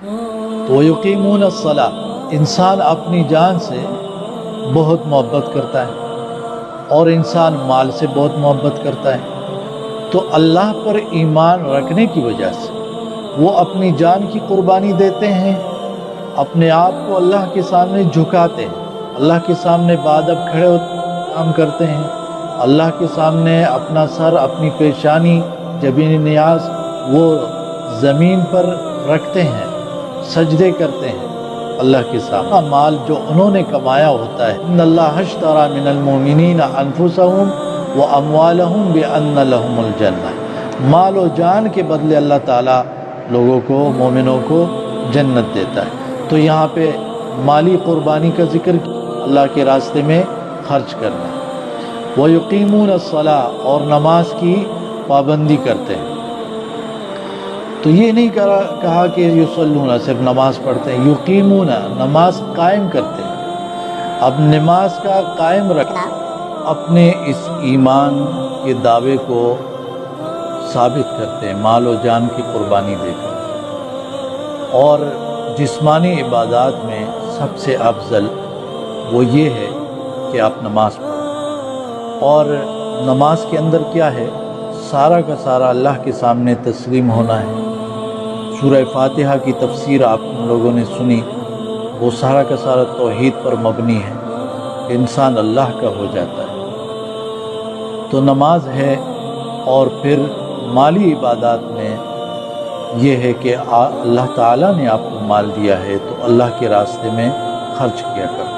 تو یقیمون الصلاۃ، انسان اپنی جان سے بہت محبت کرتا ہے اور انسان مال سے بہت محبت کرتا ہے، تو اللہ پر ایمان رکھنے کی وجہ سے وہ اپنی جان کی قربانی دیتے ہیں، اپنے آپ کو اللہ کے سامنے جھکاتے ہیں، اللہ کے سامنے بادب کھڑے ہوتے کام کرتے ہیں، اللہ کے سامنے اپنا سر، اپنی پیشانی، جبین نیاز وہ زمین پر رکھتے ہیں، سجدے کرتے ہیں اللہ کے سامنے۔ مال جو انہوں نے کمایا ہوتا ہے، ان اللہ اشتری من المؤمنین انفسهم واموالهم بان لهم الجنہ، مال و جان کے بدلے اللہ تعالیٰ لوگوں کو، مومنوں کو جنت دیتا ہے۔ تو یہاں پہ مالی قربانی کا ذکر، اللہ کے راستے میں خرچ کرنا۔ وَيُقِيمُونَ الصَّلَاةَ، اور نماز کی پابندی کرتے ہیں۔ تو یہ نہیں کہا کہ یصلون صرف نماز پڑھتے ہیں، یقیمون نماز قائم کرتے ہیں۔ اب نماز کا قائم رکھنا اپنے اس ایمان کے دعوے کو ثابت کرتے ہیں مال و جان کی قربانی دے کر۔ اور جسمانی عبادات میں سب سے افضل وہ یہ ہے کہ آپ نماز پڑھیں، اور نماز کے اندر کیا ہے، سارا کا سارا اللہ کے سامنے تسلیم ہونا ہے۔ سورہ فاتحہ کی تفسیر آپ لوگوں نے سنی، وہ سارا کا سارا توحید پر مبنی ہے، انسان اللہ کا ہو جاتا ہے۔ تو نماز ہے، اور پھر مالی عبادات میں یہ ہے کہ اللہ تعالیٰ نے آپ کو مال دیا ہے تو اللہ کے راستے میں خرچ کیا کرو۔